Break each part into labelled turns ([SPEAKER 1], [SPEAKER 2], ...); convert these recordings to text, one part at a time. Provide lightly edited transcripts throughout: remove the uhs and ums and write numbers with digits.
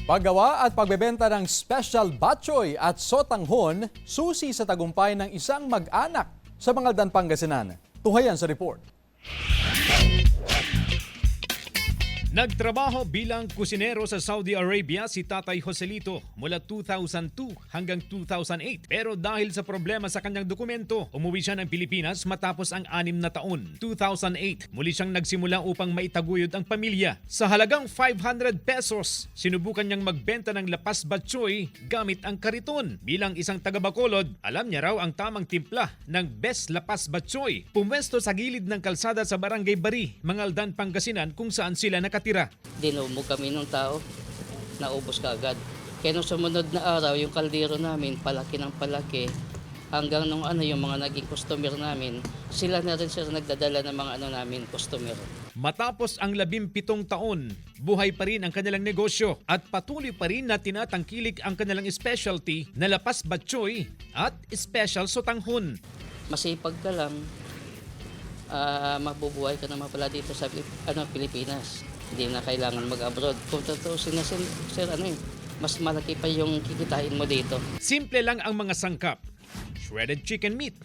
[SPEAKER 1] Paggawa at pagbebenta ng special batchoy at sotanghon, susi sa tagumpay ng isang mag-anak sa Mangaldan, Pangasinan. Tuhayan sa report.
[SPEAKER 2] Nagtrabaho bilang kusinero sa Saudi Arabia si Tatay Joselito mula 2002 hanggang 2008. Pero dahil sa problema sa kanyang dokumento, umuwi siya ng Pilipinas matapos ang 6 na taon. 2008, muli siyang nagsimula upang maitaguyod ang pamilya. Sa halagang 500 pesos, sinubukan niyang magbenta ng lapas batchoy gamit ang kariton. Bilang isang taga-Bacolod, alam niya raw ang tamang timpla ng best lapas batchoy. Pumwesto sa gilid ng kalsada sa Barangay Bari, Mangaldan, Pangasinan kung saan sila nakatira.
[SPEAKER 3] Dinumog kami ng tao, naubos ka agad. Kaya nung sumunod na araw, yung kaldero namin, palaki ng palaki. Hanggang nung yung mga naging customer namin, sila na rin sila nagdadala ng mga namin, customer.
[SPEAKER 2] Matapos ang 17 taon, buhay pa rin ang kanilang negosyo at patuloy pa rin na tinatangkilik ang kanilang specialty na lapas batchoy at special sotanghon.
[SPEAKER 3] Masipag ka lang, mabubuhay ka naman pala dito sa Pilipinas. Hindi na kailangan mag-abroad. Kung totoo sir, mas malaki pa yung kikitain mo dito.
[SPEAKER 2] Simple lang ang mga sangkap. Shredded chicken meat,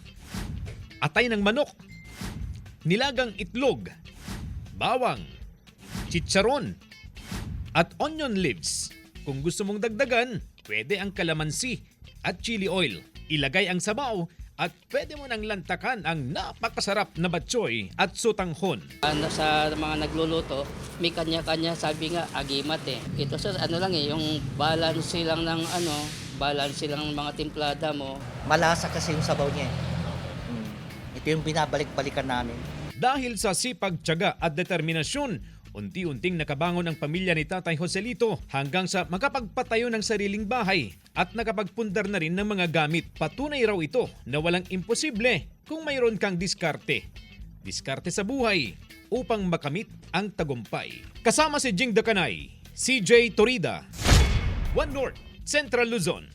[SPEAKER 2] atay ng manok, nilagang itlog, bawang, chicharon, at onion leaves. Kung gusto mong dagdagan, pwede ang kalamansi at chili oil. Ilagay ang sabaw at pwede mo nang lantakan ang napakasarap na batchoy at sotanghon.
[SPEAKER 3] Sa mga nagluluto, may kanya-kanya, sabi nga, agimat eh. Ito sir, yung balance lang ng balance lang ng mga timplada mo.
[SPEAKER 4] Malasa kasi yung sabaw niya. Ito yung binabalik-balikan namin.
[SPEAKER 2] Dahil sa sipag, tiyaga at determinasyon, unti-unting nakabangon ang pamilya ni Tatay Joselito hanggang sa makapagpatayo ng sariling bahay at nakapagpundar na rin ng mga gamit. Patunay raw ito na walang imposible kung mayroon kang diskarte. Diskarte sa buhay upang makamit ang tagumpay. Kasama si Jing Dacanay, CJ Torida, One North, Central Luzon.